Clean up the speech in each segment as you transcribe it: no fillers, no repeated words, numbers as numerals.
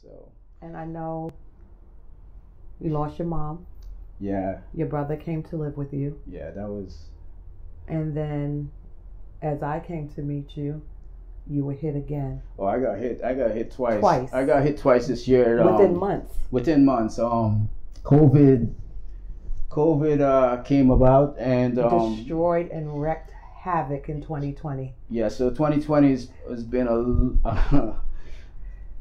So. And I know you lost your mom. Yeah. Your brother came to live with you. Yeah, that was. And then, as I came to meet you, you were hit again. Oh, I got hit. I got hit twice. Twice. I got hit twice this year. Within months. Within months. COVID came about and destroyed and wreaked havoc in 2020. Yeah, so 2020 has been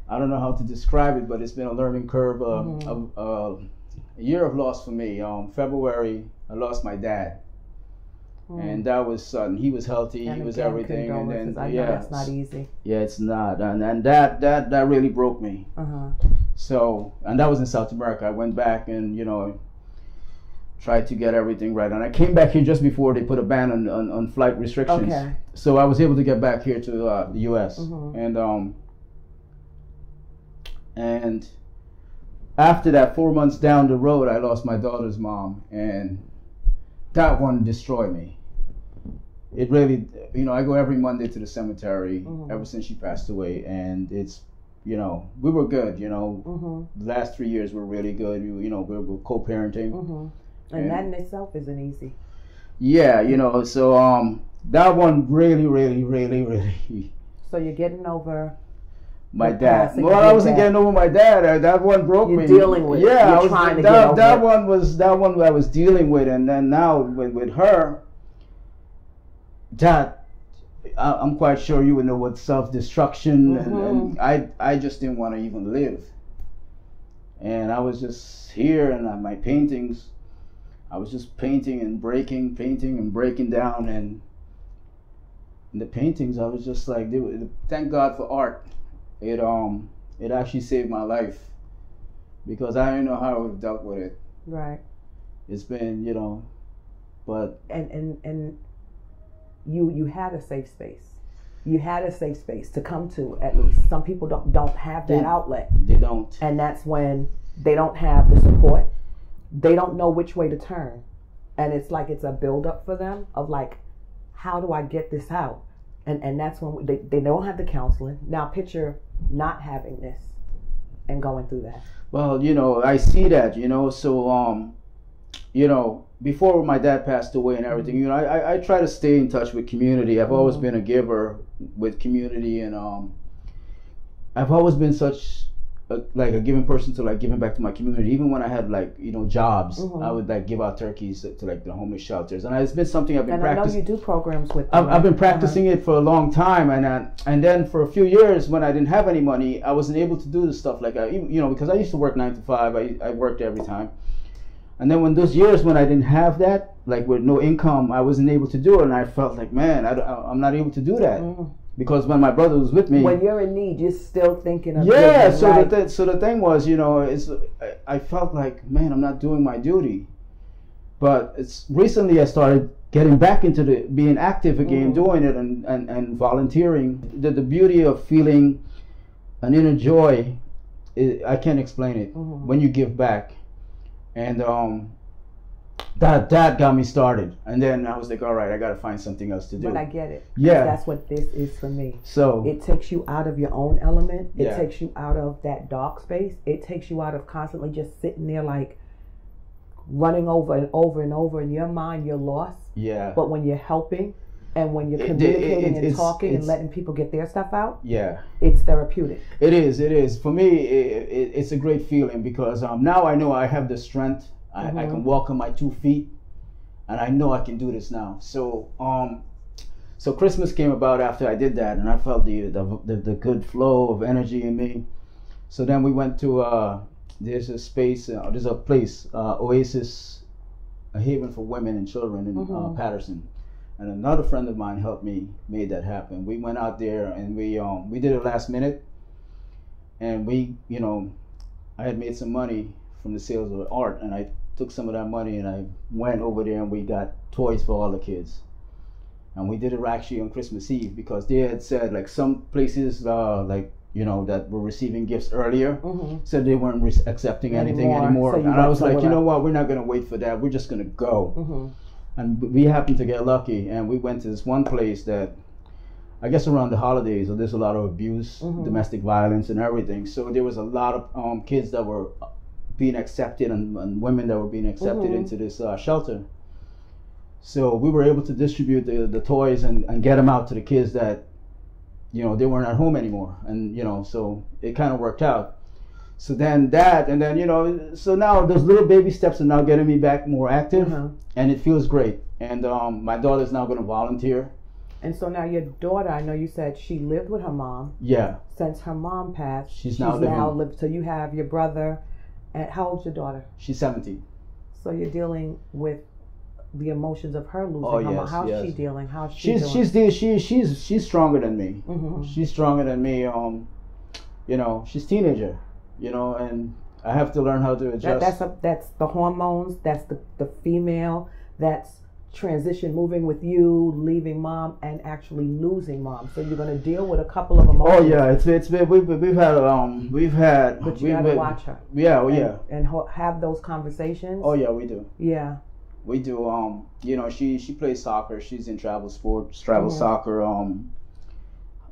I don't know how to describe it, but it's been a learning curve. A year of loss for me. February, I lost my dad. And that was sudden. He was healthy. And he was again, everything. And then I know it's not easy. Yeah, it's not. And that really broke me. So, and that was in South America. I went back and tried to get everything right. And I came back here just before they put a ban on flight restrictions. Okay. So I was able to get back here to the U.S. And after that, 4 months down the road, I lost my daughter's mom, and that one destroyed me. It really, I go every Monday to the cemetery ever since she passed away, and it's, we were good, The last 3 years were really good. We were co-parenting. And that in itself isn't easy. Yeah, so that one really. So you're getting over my dad. Well, I wasn't getting over my dad. That one broke me. You're dealing with it. Yeah, You're trying to get over that one was that one I was dealing with, and then now with her, that I'm quite sure you would know what self-destruction, and I just didn't want to even live. And I was just here, and my paintings, I was just painting and breaking down, and in the paintings, I was just like, thank God for art. It actually saved my life, because I didn't know how I would have dealt with it. Right. It's been, but and you had a safe space. You had a safe space to come to, at least. Some people don't have that outlet. They don't. And that's when they don't have the support. They don't know which way to turn. And it's like it's a buildup for them of like, how do I get this out? And that's when they don't have the counseling. Now picture not having this and going through that. Well, I see that, so, before my dad passed away and everything, I try to stay in touch with community. I've always been a giver with community, and I've always been such a giving person to giving back to my community. Even when I had jobs, I would give out turkeys to the homeless shelters, and it's been something I've been practicing. And I know you do programs with them. I've been practicing it for a long time, and then for a few years when I didn't have any money, I wasn't able to do the stuff because I used to work 9 to 5. I worked every time. And then when those years when I didn't have that, with no income, I wasn't able to do it, and I felt like, man, I'm not able to do that. Because when my brother was with me, when you're in need, you're still thinking of so the thing was, I felt like, man, I'm not doing my duty. But it's recently I started getting back into being active again, doing it and volunteering. The beauty of feeling an inner joy, I can't explain it. When you give back, and that got me started, and then I was like, all right, I got to find something else to do. But I get it. Yeah, that's what this is for me. So it takes you out of your own element. It takes you out of that dark space. It takes you out of constantly just sitting there running over and over and over. In your mind, you're lost. Yeah. But when you're helping and when you're communicating and talking and letting people get their stuff out, it's therapeutic. It is. For me, it's a great feeling, because now I know I have the strength. I can walk on my 2 feet, and I know I can do this now. So so Christmas came about after I did that, and I felt the good flow of energy in me. So then we went to there's a place, Oasis, a haven for women and children in Patterson, and another friend of mine helped me made that happen. We went out there, and we did it last minute, and I had made some money from the sales of art, and I took some of that money and I went over there and we got toys for all the kids, and we did it actually on Christmas Eve, because they had said some places that were receiving gifts earlier said they weren't accepting anything anymore. So and I was like, you know what, we're not going to wait for that, we're just going to go. And we happened to get lucky, and we went to this one place that I guess around the holidays, there's a lot of abuse, domestic violence, and everything. So there was a lot of kids that were being accepted and women that were being accepted into this shelter. So we were able to distribute the toys and get them out to the kids that, you know, they weren't at home anymore. And, you know, so it kind of worked out. So then that, and then, you know, so now those little baby steps are now getting me back more active, and it feels great. And my daughter's now going to volunteer. And so now your daughter, I know you said she lived with her mom. Yeah. Since her mom passed, she's now living. So you have your brother. And how old's your daughter? She's 17. So you're dealing with the emotions of her losing her mom. How's she dealing? How's she doing? She's stronger than me. She's stronger than me. You know, she's a teenager. You know, and I have to learn how to adjust. That's the hormones. That's the female. That's transition, moving with you, leaving mom, and actually losing mom. So you're going to deal with a couple of emotions. Oh yeah, it's been we've had. But you got to watch her. Yeah, and have those conversations. Oh yeah, we do. Yeah. We do. You know, she plays soccer. She's in travel sports, soccer.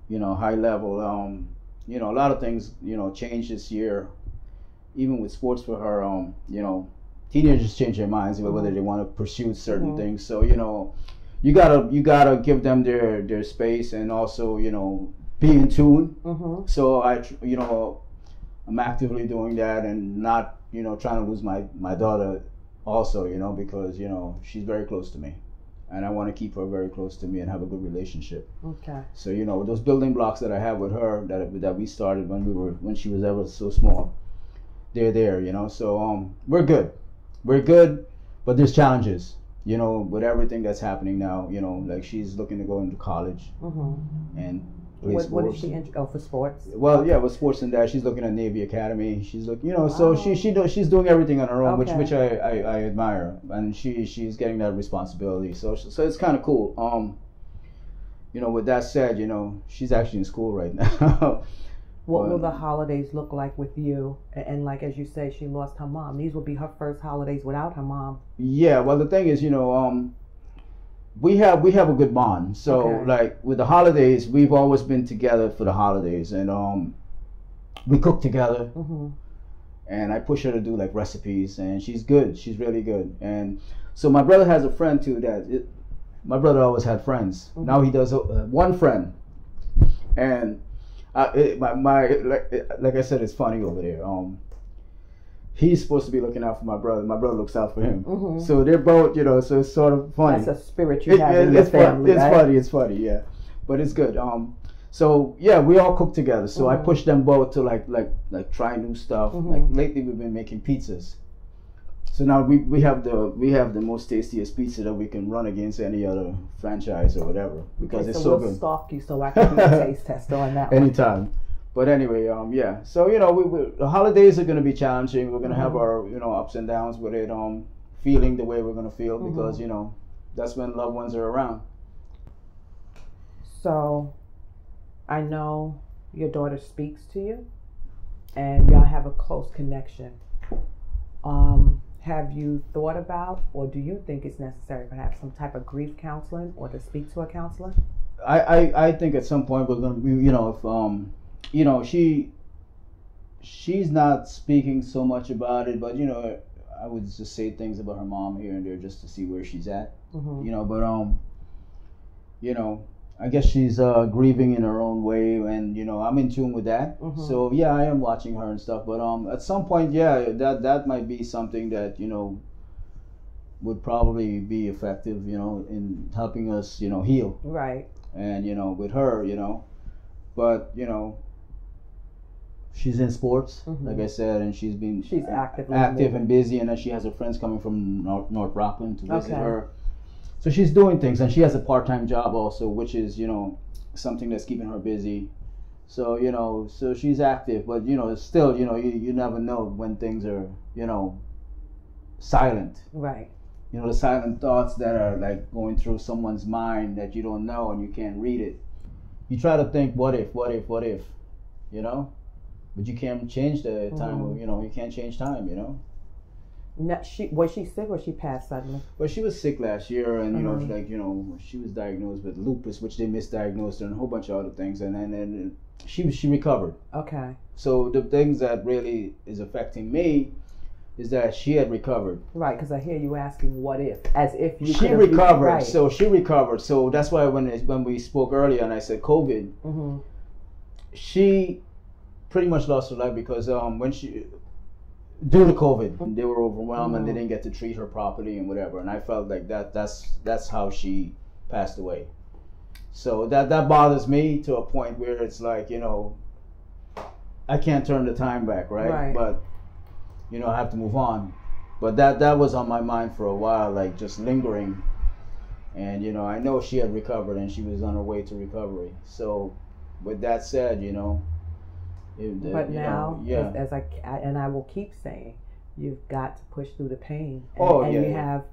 You know, high level. You know, a lot of things, you know, changed this year, even with sports for her. You know, teenagers change their minds whether they want to pursue certain things. So, you know, you gotta give them their space, and also, you know, be in tune. So you know, I'm actively doing that, and not, you know, trying to lose my daughter also, you know, because, you know, she's very close to me. And I want to keep her very close to me and have a good relationship. Okay. So, you know, those building blocks that I have with her that we started when she was ever so small, they're there, you know. So we're good, but there's challenges, you know, with everything that's happening now. You know, like she's looking to go into college and play sports. What is she for sports? Well, yeah, with sports and that, she's looking at Navy Academy. She's looking, you know, so she's doing everything on her own, which I admire, and she's getting that responsibility. So it's kind of cool. You know, with that said, you know, she's actually in school right now. What will the holidays look like with you? And like, as you say, she lost her mom. These will be her first holidays without her mom. Yeah, well, the thing is, you know, we have a good bond. So like with the holidays, we've always been together for the holidays, and we cook together. And I push her to do like recipes, and she's good. She's really good. And so my brother has a friend too. My brother always had friends. Now he does one friend, and like I said, it's funny over there. He's supposed to be looking out for my brother. My brother looks out for him. So they're both, you know, so it's sort of funny. That's a spirit you have in your family, right? It's funny, yeah. But it's good. So yeah, we all cook together. So I push them both to like try new stuff. Like lately we've been making pizzas. So now we have the most tastiest pizza that we can run against any other franchise or whatever, because it's so good. We'll stalk you so I can do a taste test on that one. Anytime. But anyway, yeah. So, you know, the holidays are going to be challenging. We're going to have our, you know, ups and downs with it, feeling the way we're going to feel, because, you know, that's when loved ones are around. So, I know your daughter speaks to you, and y'all have a close connection. Have you thought about, or do you think it's necessary to have some type of grief counseling, or to speak to a counselor? I think at some point we're going to be, you know, if you know, she's not speaking so much about it, but, you know, I would just say things about her mom here and there just to see where she's at. You know, but you know, I guess she's grieving in her own way, and, you know, I'm in tune with that. So yeah, I am watching her and stuff, but at some point, yeah, that might be something that, you know, would probably be effective, you know, in helping us, you know, heal. Right. And, you know, with her, you know, but, you know, she's in sports, like I said, and she's active and busy, and then she has her friends coming from North Rockland to visit her. So she's doing things, and she has a part-time job also, which is, you know, something that's keeping her busy. So, you know, so she's active, but, you know, still, you know, you never know when things are, you know, silent. Right. You know, the silent thoughts that are like going through someone's mind that you don't know and you can't read it. You try to think, what if, you know? But you can't change the time, you know, you can't change time, you know? No, was she sick or she passed suddenly? Well, she was sick last year, and she was diagnosed with lupus, which they misdiagnosed her, and a whole bunch of other things, and then she recovered. Okay. So the things that really is affecting me is that she had recovered. Right, because I hear you asking, "What if?" As if you. She recovered. Right. So she recovered. So that's why when we spoke earlier, and I said COVID, she pretty much lost her life because when she. Due to COVID, they were overwhelmed and they didn't get to treat her properly and whatever. And I felt like that's how she passed away. So that bothers me to a point where it's like, I can't turn the time back, right? But I have to move on. But that was on my mind for a while, like just lingering. And I know she had recovered and she was on her way to recovery. So with that said, but now, as I will keep saying, you've got to push through the pain. And you have,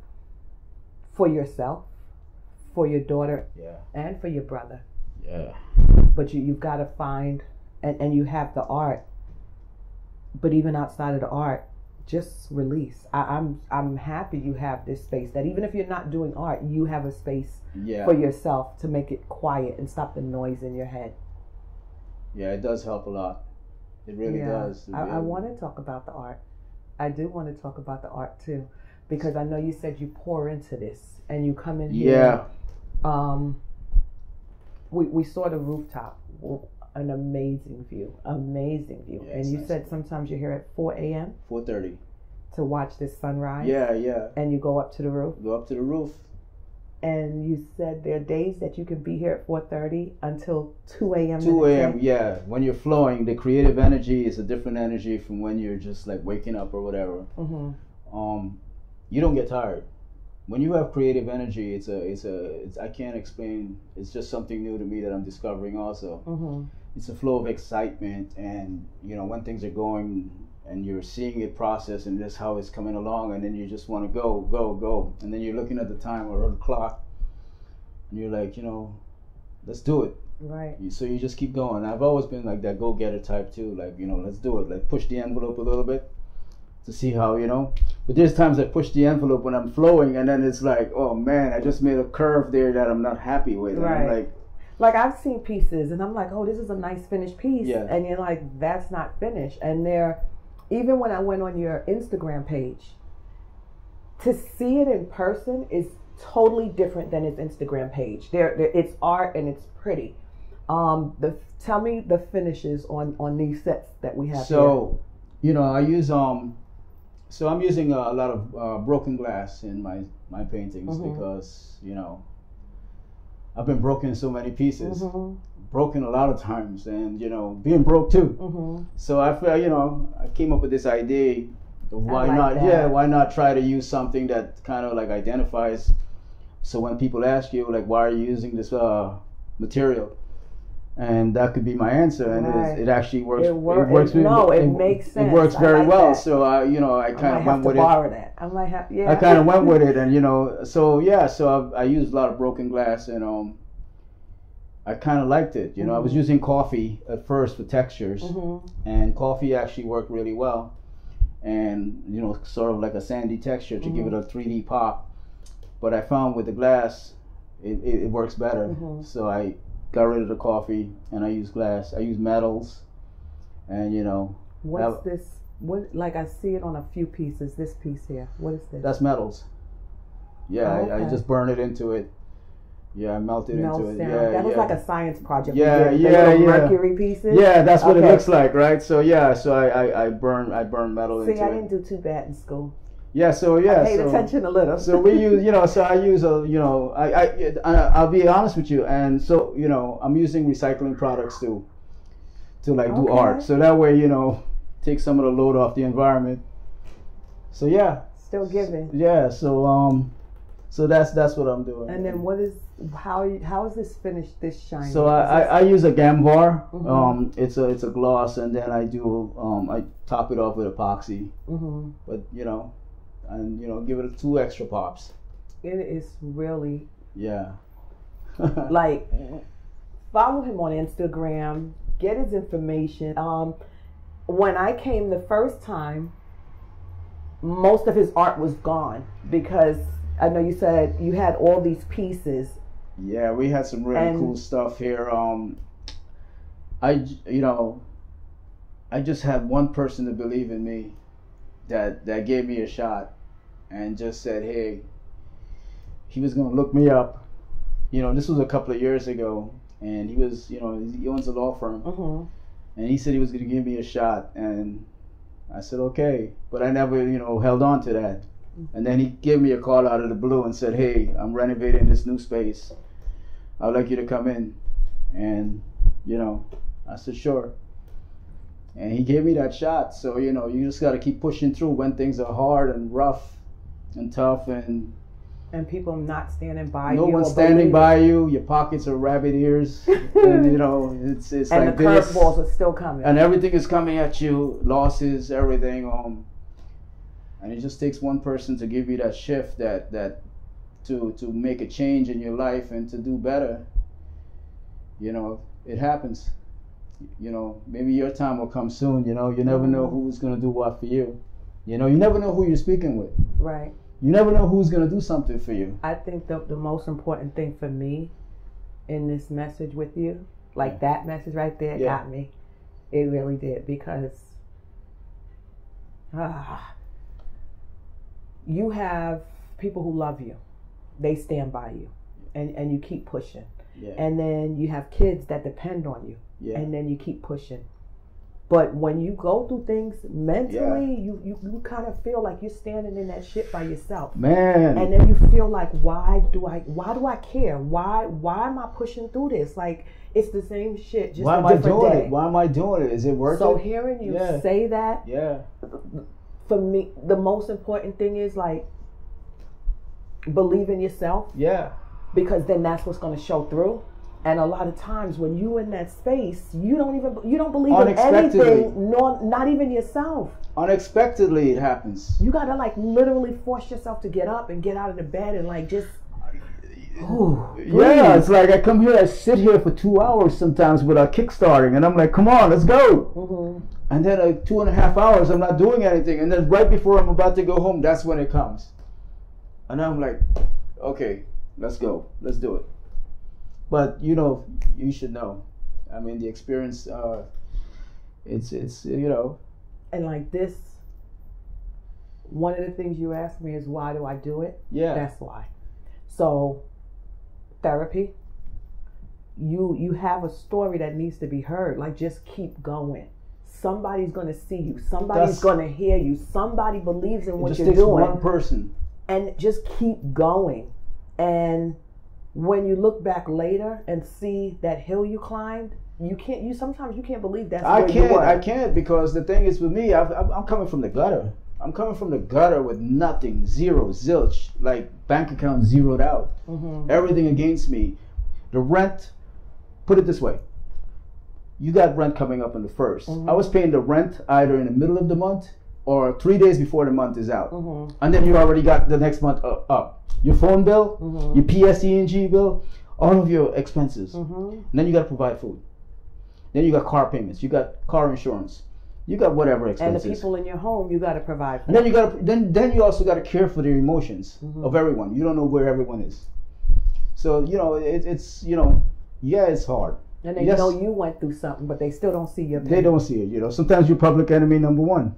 for yourself, for your daughter, and for your brother. Yeah. But you've got to find, and you have the art. But even outside of the art, just release. I'm happy you have this space that even if you're not doing art, you have a space for yourself to make it quiet and stop the noise in your head. Yeah, it does help a lot. It really does. I want to talk about the art. I do want to talk about the art too, because I know you said you pour into this and you come in here. Yeah. We saw the rooftop, an amazing view, Yes, and you said sometimes you're here at 4 a.m. 4:30 to watch this sunrise. Yeah. And you go up to the roof. Go up to the roof. And you said there are days that you can be here at 4:30 until 2 a.m. 2 a.m. Yeah. When you're flowing, the creative energy is a different energy from when you're just like waking up or whatever. You don't get tired. When you have creative energy, it's I can't explain. It's just something new to me that I'm discovering also. It's a flow of excitement, and when things are going and you're seeing it process and just how it's coming along, and then you just want to go, and then you're looking at the time or the clock, and you're like, let's do it. Right. So you just keep going. I've always been like that go-getter type too, like, let's do it, like push the envelope a little bit to see how, but there's times I push the envelope when I'm flowing, and then it's like, oh man, I just made a curve there that I'm not happy with. Right. And I'm like I've seen pieces and I'm like, oh, this is a nice finished piece. Yeah. And you're like, that's not finished. And even when I went on your Instagram page, to see it in person is totally different than its Instagram page. It's art and it's pretty. Tell me the finishes on these sets that we have. So, I use so I'm using a lot of broken glass in my paintings because I've been broken in so many pieces. Broken a lot of times, and being broke too. So I feel I came up with this idea of why not try to use something that kind of like identifies, so when people ask you like, why are you using this material, and that could be my answer, and it actually works. It makes sense. It works very well. That. So I kind of went with it. I might have. Yeah. I kind of went with it, and so I used a lot of broken glass, and I kind of liked it. I was using coffee at first for textures, and coffee actually worked really well, and sort of like a sandy texture to give it a 3D pop. But I found with the glass, it works better. So I got rid of the coffee and I use glass. I use metals, and what's this? What, like I see it on a few pieces. This piece here, what is this? That's metals. Yeah, okay. I just burn it into it. Yeah, I melted into it. Yeah, that was like a science project. Yeah. Mercury pieces. Yeah, that's what it looks like, right? So I burn metal into it. See, I didn't do too bad in school. Yeah, I paid attention a little. So we use, so I use I'll be honest with you, and so I'm using recycling products to like do art, so that way take some of the load off the environment. So still giving. Yeah, so that's what I'm doing. And then how is this finished? This shiny. So I use a Gamvar. It's a gloss, and then I do I top it off with epoxy. But and give it 2 extra pops. It is really Yeah. like, follow him on Instagram, get his information. When I came the first time, most of his art was gone because I know you said you had all these pieces. Yeah, we had some really cool stuff here. I just had one person to believe in me that gave me a shot and just said, hey, he was going to look me up. This was a couple of years ago, and he was, he owns a law firm, and he said he was going to give me a shot, and I said, okay, but I never, held on to that. And then he gave me a call out of the blue and said, hey, I'm renovating this new space. I'd like you to come in. And, I said, sure. And he gave me that shot. So, you just got to keep pushing through when things are hard and rough and tough and people not standing by you. No one standing by you. Your pockets are rabbit ears. And, it's and like the curveballs are still coming. And everything is coming at you. Losses, everything. And it just takes one person to give you that shift, that to make a change in your life and to do better. It happens. Maybe your time will come soon. You never know who's going to do what for you. You never know who you're speaking with. Right. You never know who's going to do something for you. I think the most important thing for me in this message with you, like that message right there, got me. It really did, because you have people who love you. They stand by you, and you keep pushing. Yeah. And then you have kids that depend on you, and then you keep pushing. But when you go through things mentally, you kind of feel like you're standing in that shit by yourself. Man. And then you feel like, why do I care? Why am I pushing through this? Like, it's the same shit, just a different day. Why am I doing it? Is it worth it? So hearing you say that, for me, the most important thing is, like, believe in yourself. Yeah. Because then that's what's going to show through. And a lot of times when you in that space, you don't believe in anything, not even yourself. Unexpectedly it happens. You gotta, like, literally force yourself to get up and get out of the bed and, like, just it's like I come here, I sit here for 2 hours sometimes without kickstarting, and I'm like, come on, let's go. And then, like, 2.5 hours I'm not doing anything, and then right before I'm about to go home, that's when it comes. And I'm like, okay, let's go, let's do it. But you should know. I mean, the experience. It's And like this, one of the things you asked me is, why do I do it? Yeah. That's why. So, therapy. You have a story that needs to be heard. Like, just keep going. Somebody's gonna see you. Somebody's gonna hear you. Somebody believes in what you're doing. It just takes one person. And just keep going. And when you look back later and see that hill you climbed, sometimes you can't believe that's where you were. I can't, because the thing is with me, I'm coming from the gutter. I'm coming from the gutter with nothing, zero, zilch, like bank account zeroed out. Everything against me. The rent, put it this way, you got rent coming up on the 1st. I was paying the rent either in the middle of the month or 3 days before the month is out. And then you already got the next month up. Your phone bill, your PSE&G bill, all of your expenses. And then you got to provide food. Then you got car payments. You got car insurance. You got whatever expenses. And the people in your home, you got to provide for. And then you got then you also got to care for the emotions of everyone. You don't know where everyone is. So it's it's hard. And they know you went through something, but they still don't see your pain. They don't see it. Sometimes you're public enemy number 1.